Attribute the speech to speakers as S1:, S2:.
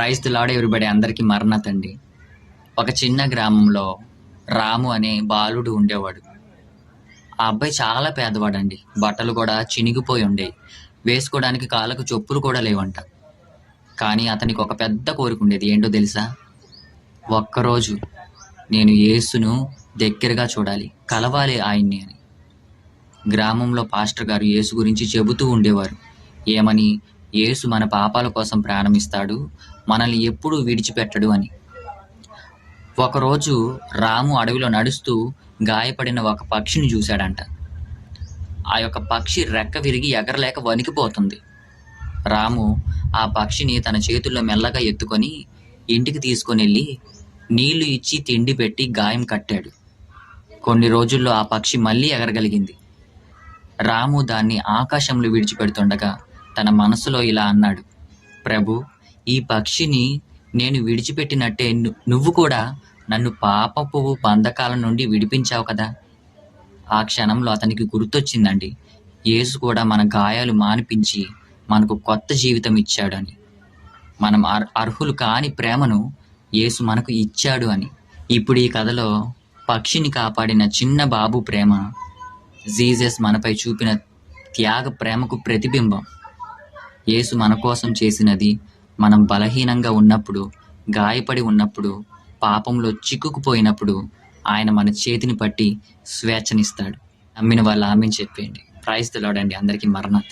S1: Praise the lord everybody. అందరికీ మరణతండి. ఒక చిన్న గ్రామంలో రాము అనే బాలుడు ఉండేవాడు. ఆ అబ్బాయి చాలా పేదవాడండి. బట్టలు కూడా చినిగిపోయి ఉండేవి. వేసుకోవడానికి కాళ్ళకు చెప్పులు కూడా లేవంట. కానీ అతనికి ఒక పెద్ద కోరిక ఉండేది. ఏంటో తెలుసా? ఒక్కరోజు నేను యేసును దగ్గరగా చూడాలి, కలవాలి ఆయన్ని అని. గ్రామంలో పాస్టర్ గారు యేసు గురించి చెబుతూ ఉండేవారు. ఏమని? యేసు మన పాపాల కోసం ప్రాణమిస్తాడు, మనల్ని ఎప్పుడూ విడిచిపెట్టడు అని. ఒకరోజు రాము అడవిలో నడుస్తూ గాయపడిన ఒక పక్షిని చూశాడంట. ఆ యొక్క పక్షి రెక్క విరిగి ఎగరలేక వణికిపోతుంది. రాము ఆ పక్షిని తన చేతుల్లో మెల్లగా ఎత్తుకొని ఇంటికి తీసుకొని వెళ్ళి నీళ్లు ఇచ్చి తిండి పెట్టి గాయం కట్టాడు. కొన్ని రోజుల్లో ఆ పక్షి మళ్ళీ ఎగరగలిగింది. రాము దాన్ని ఆకాశంలో విడిచిపెడుతుండగా తన మనసులో ఇలా అన్నాడు, ప్రభు, ఈ పక్షిని నేను విడిచిపెట్టినట్టే నువ్వు కూడా నన్ను పాపపు బంధకాల నుండి విడిపించావు కదా. ఆ క్షణంలో అతనికి గుర్తొచ్చిందండి, యేసు కూడా మన గాయాలు మానిపించి మనకు కొత్త జీవితం ఇచ్చాడు అని. మనం అర్హులు కాని ప్రేమను యేసు మనకు ఇచ్చాడు అని. ఇప్పుడు ఈ కథలో పక్షిని కాపాడిన చిన్న బాబు ప్రేమ జీసస్ మనపై చూపిన త్యాగ ప్రేమకు ప్రతిబింబం. యేసు మన కోసం చేసినది మనం బలహీనంగా ఉన్నప్పుడు, గాయపడి ఉన్నప్పుడు, పాపంలో చిక్కుకుపోయినప్పుడు ఆయన మన చేతిని పట్టి స్వేచ్ఛనిస్తాడు. నమ్మిన వాళ్ళు ఆమేన్ చెప్పేయండి. ప్రైజ్ ది లార్డ్ అండి. అందరికీ మరణాత.